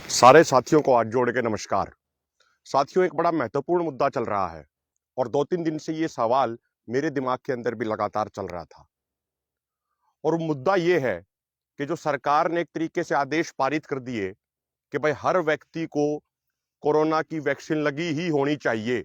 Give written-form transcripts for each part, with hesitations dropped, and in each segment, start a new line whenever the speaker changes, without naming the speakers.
सारे साथियों को हाथ जोड़ के नमस्कार। साथियों, एक बड़ा महत्वपूर्ण मुद्दा चल रहा है और 2-3 दिन से ये सवाल मेरे दिमाग के अंदर भी लगातार चल रहा था। और वो मुद्दा ये है कि जो सरकार ने एक तरीके से आदेश पारित कर दिए कि भाई हर व्यक्ति को कोरोना की वैक्सीन लगी ही होनी चाहिए,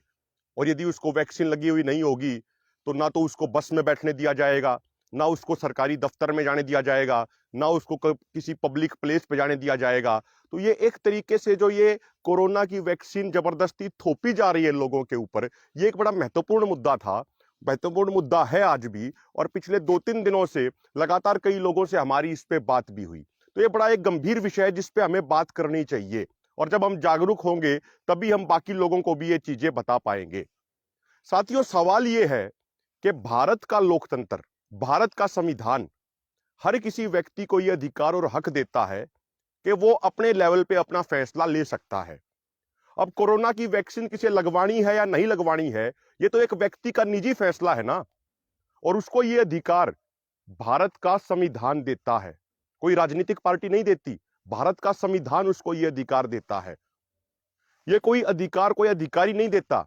और यदि उसको वैक्सीन लगी हुई नहीं होगी तो ना तो उसको बस में बैठने दिया जाएगा, ना उसको सरकारी दफ्तर में जाने दिया जाएगा, ना उसको किसी पब्लिक प्लेस पे जाने दिया जाएगा। तो ये एक तरीके से जो ये कोरोना की वैक्सीन जबरदस्ती थोपी जा रही है लोगों के ऊपर, ये एक बड़ा महत्वपूर्ण मुद्दा था, महत्वपूर्ण मुद्दा है आज भी। और पिछले 2-3 दिनों से लगातार कई लोगों से हमारी इस पे बात भी हुई। तो ये बड़ा एक गंभीर विषय है जिस पे हमें बात करनी चाहिए, और जब हम जागरूक होंगे तभी हम बाकी लोगों को भी ये चीजें बता पाएंगे। साथियों, सवाल ये है कि भारत का लोकतंत्र, भारत का संविधान हर किसी व्यक्ति को यह अधिकार और हक देता है कि वो अपने लेवल पे अपना फैसला ले सकता है। अब कोरोना की वैक्सीन किसे लगवानी है या नहीं लगवानी है, ये तो एक व्यक्ति का निजी फैसला है ना, और उसको ये अधिकार भारत का संविधान देता है, कोई राजनीतिक पार्टी नहीं देती। भारत का संविधान उसको ये अधिकार देता है। ये कोई अधिकार कोई अधिकारी नहीं देता,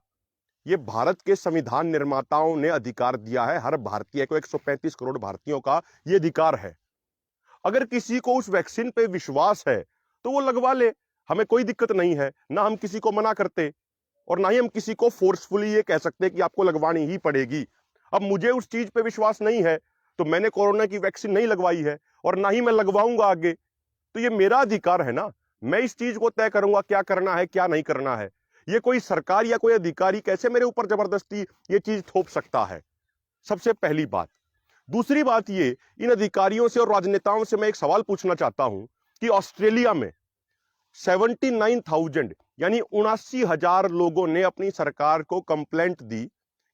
ये भारत के संविधान निर्माताओं ने अधिकार दिया है। हर भारतीय को, 135 करोड़ भारतीयों का ये अधिकार है। अगर किसी को उस वैक्सीन पे विश्वास है तो वो लगवा ले, हमें कोई दिक्कत नहीं है। ना हम किसी को मना करते और ना ही हम किसी को फोर्सफुली ये कह सकते कि आपको लगवानी ही पड़ेगी। अब मुझे उस चीज पे विश्वास नहीं है तो मैंने कोरोना की वैक्सीन नहीं लगवाई है और ना ही मैं लगवाऊंगा आगे। तो ये मेरा अधिकार है ना, मैं इस चीज को तय करूंगा क्या करना है क्या नहीं करना है। ये कोई सरकार या कोई अधिकारी कैसे मेरे ऊपर जबरदस्ती ये चीज थोप सकता है? सबसे पहली बात। दूसरी बात, ये इन अधिकारियों से और राजनेताओं से मैं एक सवाल पूछना चाहता हूं कि ऑस्ट्रेलिया में 79,000 यानी 79,000 लोगों ने अपनी सरकार को कंप्लेंट दी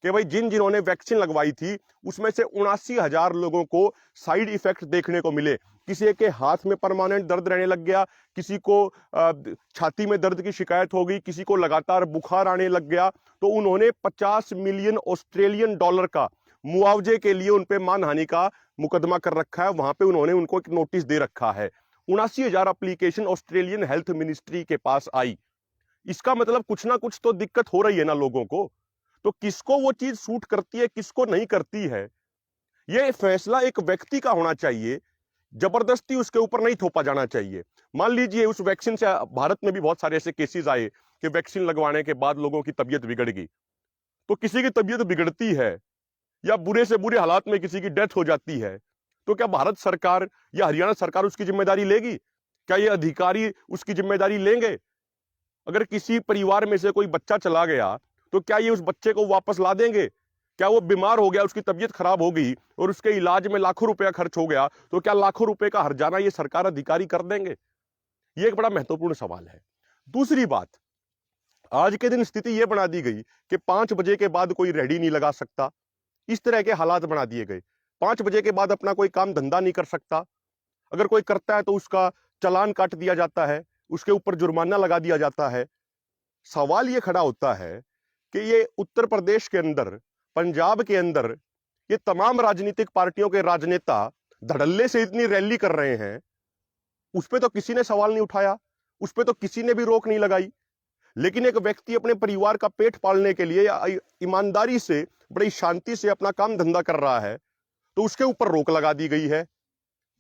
कि भाई जिन्होंने वैक्सीन लगवाई थी उसमें से 79,000 लोगों को साइड इफेक्ट देखने को मिले। किसी के हाथ में परमानेंट दर्द रहने लग गया, किसी को छाती में दर्द की शिकायत हो गई, किसी को लगातार बुखार आने लग गया। तो उन्होंने 50 मिलियन ऑस्ट्रेलियन डॉलर का मुआवजे के लिए उन पे मानहानि का मुकदमा कर रखा है। वहां पे उन्होंने उनको एक नोटिस दे रखा है। 79,000 एप्लीकेशन ऑस्ट्रेलियन हेल्थ मिनिस्ट्री के पास आई। इसका मतलब कुछ ना कुछ तो दिक्कत हो रही है ना लोगों को। तो किसको वो चीज सूट करती है, किसको नहीं करती है, ये फैसला एक व्यक्ति का होना चाहिए। जबरदस्ती उसके ऊपर नहीं थोपा जाना चाहिए। मान लीजिए उस वैक्सीन से भारत में भी बहुत सारे ऐसे केसेस आए कि वैक्सीन लगवाने के बाद लोगों की तबीयत बिगड़ गई। तो किसी की तबीयत बिगड़ती है या बुरे से बुरे हालात में किसी की डेथ हो जाती है, तो क्या भारत सरकार या हरियाणा सरकार उसकी जिम्मेदारी लेगी? क्या ये अधिकारी उसकी जिम्मेदारी लेंगे? अगर किसी परिवार में से कोई बच्चा चला गया तो क्या ये उस बच्चे को वापस ला देंगे? क्या वो बीमार हो गया, उसकी तबीयत खराब हो गई और उसके इलाज में लाखों रुपया खर्च हो गया, तो क्या लाखों रुपए का हर्जाना ये सरकार अधिकारी कर देंगे? ये एक बड़ा महत्वपूर्ण सवाल है। दूसरी बात, आज के दिन स्थिति यह बना दी गई कि 5 बजे के बाद कोई रेडी नहीं लगा सकता। इस तरह के हालात बना दिए गए। 5 बजे के बाद अपना कोई काम धंधा नहीं कर सकता। अगर कोई करता है तो उसका चालान काट दिया जाता है, उसके ऊपर जुर्माना लगा दिया जाता है। सवाल ये खड़ा होता है कि ये उत्तर प्रदेश के अंदर, पंजाब के अंदर ये तमाम राजनीतिक पार्टियों के राजनेता धड़ल्ले से इतनी रैली कर रहे हैं, उस पर तो किसी ने सवाल नहीं उठाया, उस पर तो किसी ने भी रोक नहीं लगाई। लेकिन एक व्यक्ति अपने परिवार का पेट पालने के लिए या ईमानदारी से बड़ी शांति से अपना काम धंधा कर रहा है, तो उसके ऊपर रोक लगा दी गई है।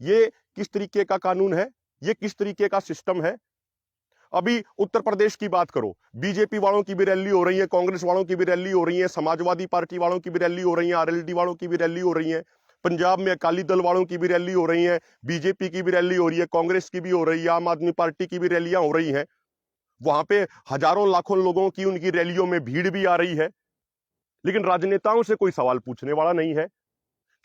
ये किस तरीके का कानून है? ये किस तरीके का सिस्टम है? अभी उत्तर प्रदेश की बात करो, बीजेपी वालों की भी रैली हो रही है, कांग्रेस वालों की भी रैली हो रही है, समाजवादी पार्टी वालों की भी रैली हो रही है, आरएलडी वालों की भी रैली हो रही है, पंजाब में अकाली दल वालों की भी रैली हो रही है, बीजेपी की भी रैली हो रही है, कांग्रेस की भी हो रही है, आम आदमी पार्टी की भी रैलियां हो रही हैं। वहां पे हजारों लाखों लोगों की उनकी रैलियों में भीड़ भी आ रही है। लेकिन राजनेताओं से कोई सवाल पूछने वाला नहीं है,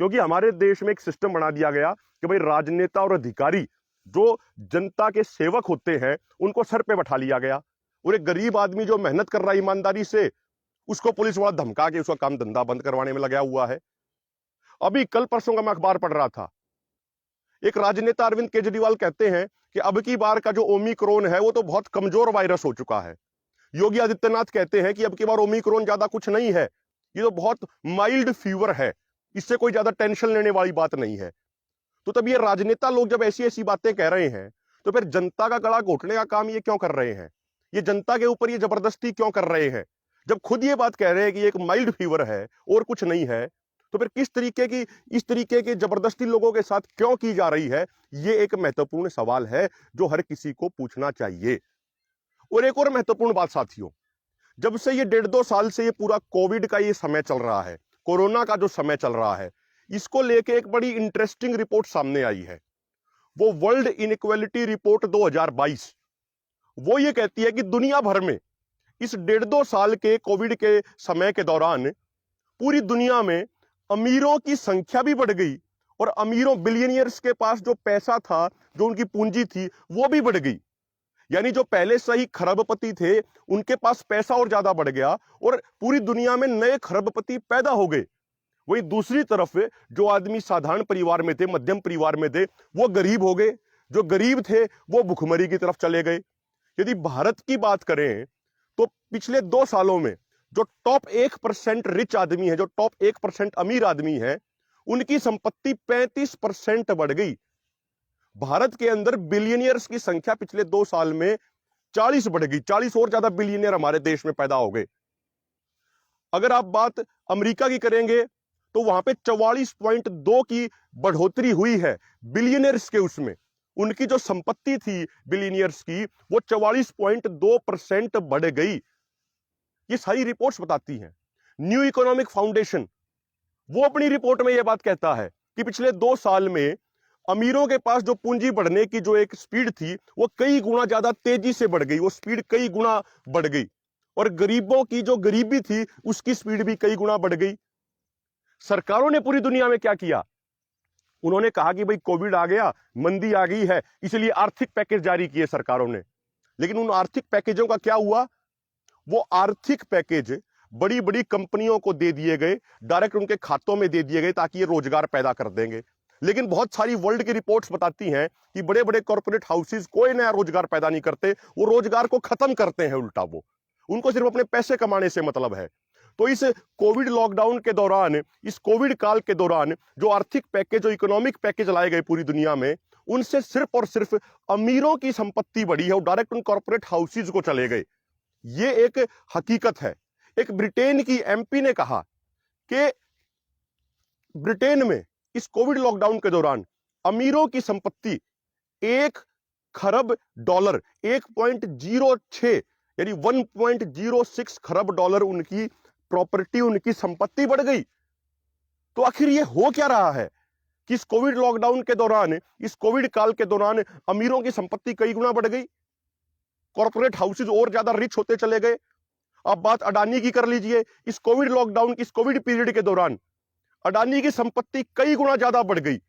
क्योंकि हमारे देश में एक सिस्टम बना दिया गया कि भाई राजनेता और अधिकारी जो जनता के सेवक होते हैं उनको सर पे बैठा लिया गया, और एक गरीब आदमी जो मेहनत कर रहा है ईमानदारी से, उसको पुलिस वाला धमका के उसका काम धंधा बंद करवाने में लगा हुआ है। अभी कल परसों का मैं अखबार पढ़ रहा था, एक राजनेता अरविंद केजरीवाल कहते हैं कि अब की बार का जो ओमिक्रॉन है वो तो बहुत कमजोर वायरस हो चुका है। योगी आदित्यनाथ कहते हैं कि अब की बार ओमिक्रॉन ज्यादा कुछ नहीं है, ये तो बहुत माइल्ड फीवर है, इससे कोई ज्यादा टेंशन लेने वाली बात नहीं है। तो तब ये राजनेता लोग जब ऐसी ऐसी बातें कह रहे हैं, तो फिर जनता का गला घोटने का काम ये क्यों कर रहे हैं? ये जनता के ऊपर ये जबरदस्ती क्यों कर रहे हैं? जब खुद ये बात कह रहे हैं कि एक माइल्ड फीवर है और कुछ नहीं है, तो फिर इस तरीके की जबरदस्ती लोगों के साथ क्यों की जा रही है? ये एक महत्वपूर्ण सवाल है जो हर किसी को पूछना चाहिए। और एक और महत्वपूर्ण बात साथियों, जब से ये 1.5-2 साल से ये पूरा कोविड का ये समय चल रहा है, कोरोना का जो समय चल रहा है, इसको लेके एक बड़ी इंटरेस्टिंग रिपोर्ट सामने आई है। वो वर्ल्ड इनइक्वालिटी रिपोर्ट 2022, वो ये कहती है कि दुनिया भर में इस 1.5-2 साल के कोविड के समय के दौरान पूरी दुनिया में अमीरों की संख्या भी बढ़ गई और अमीरों बिलियनियर्स के पास जो पैसा था, जो उनकी पूंजी थी, वो भी बढ़ गई। यानी जो पहले से ही खरबपति थे, उनके पास पैसा और ज्यादा बढ़ गया और पूरी दुनिया में नए खरबपति पैदा हो गए। वहीं दूसरी तरफ जो आदमी साधारण परिवार में थे, मध्यम परिवार में थे, वो गरीब हो गए। जो गरीब थे वो भुखमरी की तरफ चले गए। यदि भारत की बात करें तो पिछले 2 सालों में जो टॉप 1% रिच आदमी है, जो टॉप 1% अमीर आदमी है, उनकी संपत्ति 35% बढ़ गई। भारत के अंदर बिलियनियर्स की संख्या पिछले 2 साल में 40 बढ़ गई। 40 और ज्यादा बिलियनियर हमारे देश में पैदा हो गए। अगर आप बात अमेरिका की करेंगे तो वहां पे 44.2 की बढ़ोतरी हुई है बिलियनियर्स के। उसमें उनकी जो संपत्ति थी बिलियनियर्स की, वो 44.2% बढ़ गई। ये सारी रिपोर्ट्स बताती हैं। न्यू इकोनॉमिक फाउंडेशन वो अपनी रिपोर्ट में यह बात कहता है कि पिछले 2 साल में अमीरों के पास जो पूंजी बढ़ने की जो एक स्पीड थी, वो कई गुना ज्यादा तेजी से बढ़ गई। वो स्पीड कई गुना बढ़ गई। और गरीबों की जो गरीबी थी, उसकी स्पीड भी कई गुना बढ़ गई। सरकारों ने पूरी दुनिया में क्या किया? उन्होंने कहा कि भाई कोविड आ गया, मंदी आ गई है, इसलिए आर्थिक पैकेज जारी किए सरकारों ने। लेकिन उन आर्थिक पैकेजों का क्या हुआ? वो आर्थिक पैकेज बड़ी बड़ी कंपनियों को दे दिए गए, डायरेक्ट उनके खातों में दे दिए गए ताकि ये रोजगार पैदा कर देंगे। लेकिन बहुत सारी वर्ल्ड की रिपोर्ट्स बताती हैं कि बड़े बड़े कॉर्पोरेट हाउसेस कोई नया रोजगार पैदा नहीं करते, वो रोजगार को खत्म करते हैं उल्टा। वो उनको सिर्फ अपने पैसे कमाने से मतलब है। तो इस कोविड लॉकडाउन के दौरान, इस कोविड काल के दौरान जो आर्थिक पैकेज, जो इकोनॉमिक पैकेज लाए गए पूरी दुनिया में, उनसे सिर्फ और सिर्फ अमीरों की संपत्ति बढ़ी है और डायरेक्ट उन कॉर्पोरेट हाउसेज को चले गए। ये एक हकीकत है। एक ब्रिटेन की एमपी ने कहा कि ब्रिटेन में इस कोविड लॉकडाउन के दौरान अमीरों की संपत्ति $1 खरब, 1.06 यानी 1.06 खरब डॉलर उनकी प्रॉपर्टी, उनकी संपत्ति बढ़ गई। तो आखिर ये हो क्या रहा है कि इस कोविड लॉकडाउन के दौरान, इस कोविड काल के दौरान अमीरों की संपत्ति कई गुना बढ़ गई, कॉर्पोरेट हाउसेज और ज्यादा रिच होते चले गए। आप बात अडानी की कर लीजिए। इस कोविड लॉकडाउन की, इस कोविड पीरियड के दौरान अडानी की संपत्ति कई गुना ज्यादा बढ़ गई।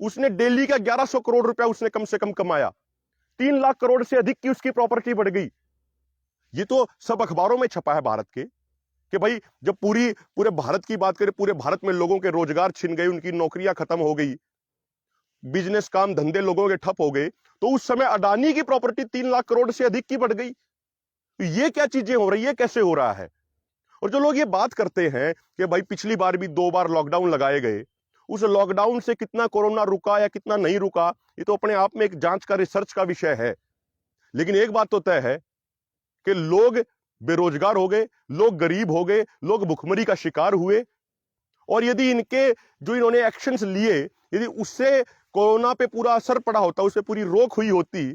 उसने डेली का 1100 करोड़ रुपया उसने कम से कम कमाया। 3 लाख करोड़ से अधिक की उसकी प्रॉपर्टी बढ़ गई। ये तो सब अखबारों में छपा है भारत के कि भाई जब पूरे भारत की बात करें, पूरे भारत में लोगों के रोजगार छिन गए, उनकी नौकरियां खत्म हो गई, बिजनेस काम धंधे लोगों के ठप हो गए, तो उस समय अडानी की प्रॉपर्टी 3 लाख करोड़ से अधिक की बढ़ गई। तो ये क्या चीजें हो रही है, कैसे हो रहा है? और जो लोग ये बात करते हैं कि भाई पिछली बार भी 2 बार लॉकडाउन लगाए गए, उस लॉकडाउन से कितना कोरोना रुका या कितना नहीं रुका, ये तो अपने आप में एक जांच का, रिसर्च का विषय है। लेकिन एक बात तो तय है कि लोग बेरोजगार हो गए, लोग गरीब हो गए, लोग भुखमरी का शिकार हुए। और यदि इन्होंने एक्शंस लिए, यदि उससे कोरोना पे पूरा असर पड़ा होता, उससे पूरी रोक हुई होती,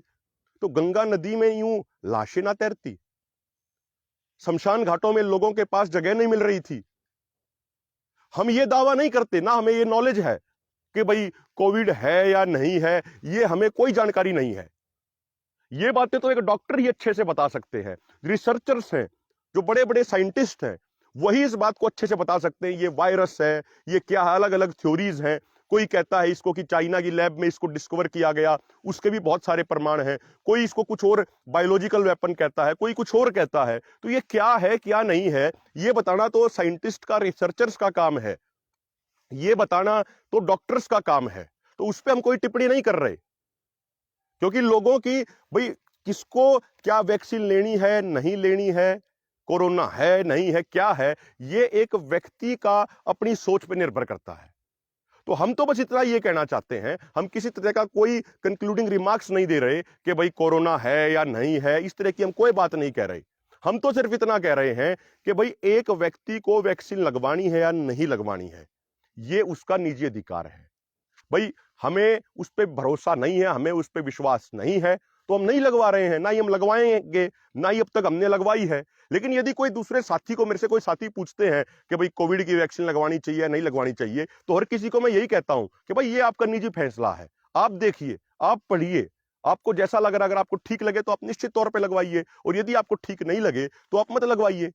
तो गंगा नदी में यूं लाशें ना तैरती, शमशान घाटों में लोगों के पास जगह नहीं मिल रही थी। हम ये दावा नहीं करते, ना हमें ये नॉलेज है कि भाई कोविड है या नहीं है, ये हमें कोई जानकारी नहीं है। ये बातें तो एक डॉक्टर ही अच्छे से बता सकते हैं, रिसर्चर्स हैं, जो बड़े बड़े साइंटिस्ट हैं, वही इस बात को अच्छे से बता सकते हैं। ये वायरस है, ये क्या है, अलग अलग थ्योरीज हैं। कोई कहता है इसको कि चाइना की लैब में इसको डिस्कवर किया गया, उसके भी बहुत सारे प्रमाण हैं। कोई इसको कुछ और बायोलॉजिकल वेपन कहता है, कोई कुछ और कहता है। तो ये क्या है क्या नहीं है, ये बताना तो साइंटिस्ट का, रिसर्चर्स का काम है, ये बताना तो डॉक्टर्स का काम है। तो उस पर हम कोई टिप्पणी नहीं कर रहे, क्योंकि लोगों की भाई किसको क्या वैक्सीन लेनी है, नहीं लेनी है, कोरोना है नहीं है, क्या है, ये एक व्यक्ति का अपनी सोच पर निर्भर करता है। तो हम तो बस इतना ये कहना चाहते हैं, हम किसी तरह का कोई कंक्लूडिंग रिमार्क्स नहीं दे रहे कि भाई कोरोना है या नहीं है, इस तरह की हम कोई बात नहीं कह रहे। हम तो सिर्फ इतना कह रहे हैं कि भाई एक व्यक्ति को वैक्सीन लगवानी है या नहीं लगवानी है, ये उसका निजी अधिकार है। भाई हमें उस पर भरोसा नहीं है, हमें उस पर विश्वास नहीं है, तो हम नहीं लगवा रहे हैं, ना ही हम लगवाएंगे, ना ही अब तक हमने लगवाई है। लेकिन यदि कोई दूसरे साथी को, मेरे से कोई साथी पूछते हैं कि भाई कोविड की वैक्सीन लगवानी चाहिए या नहीं लगवानी चाहिए, तो हर किसी को मैं यही कहता हूं कि भाई ये आपका निजी फैसला है, आप देखिए, आप पढ़िए, आपको जैसा लग रहा है, अगर आपको ठीक लगे तो आप निश्चित तौर पर लगवाइए, और यदि आपको ठीक नहीं लगे तो आप मत लगवाइए।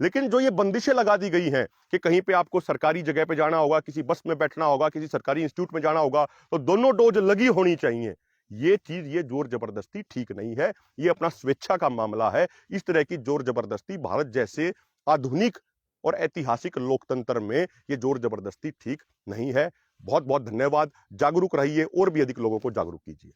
लेकिन जो ये बंदिशें लगा दी गई हैं कि कहीं पे आपको सरकारी जगह पे जाना होगा, किसी बस में बैठना होगा, किसी सरकारी इंस्टीट्यूट में जाना होगा, तो दोनों डोज लगी होनी चाहिए, ये चीज, ये जोर जबरदस्ती ठीक नहीं है। ये अपना स्वेच्छा का मामला है। इस तरह की जोर जबरदस्ती भारत जैसे आधुनिक और ऐतिहासिक लोकतंत्र में ये जोर जबरदस्ती ठीक नहीं है। बहुत बहुत धन्यवाद। जागरूक रहिए और भी अधिक लोगों को जागरूक कीजिए।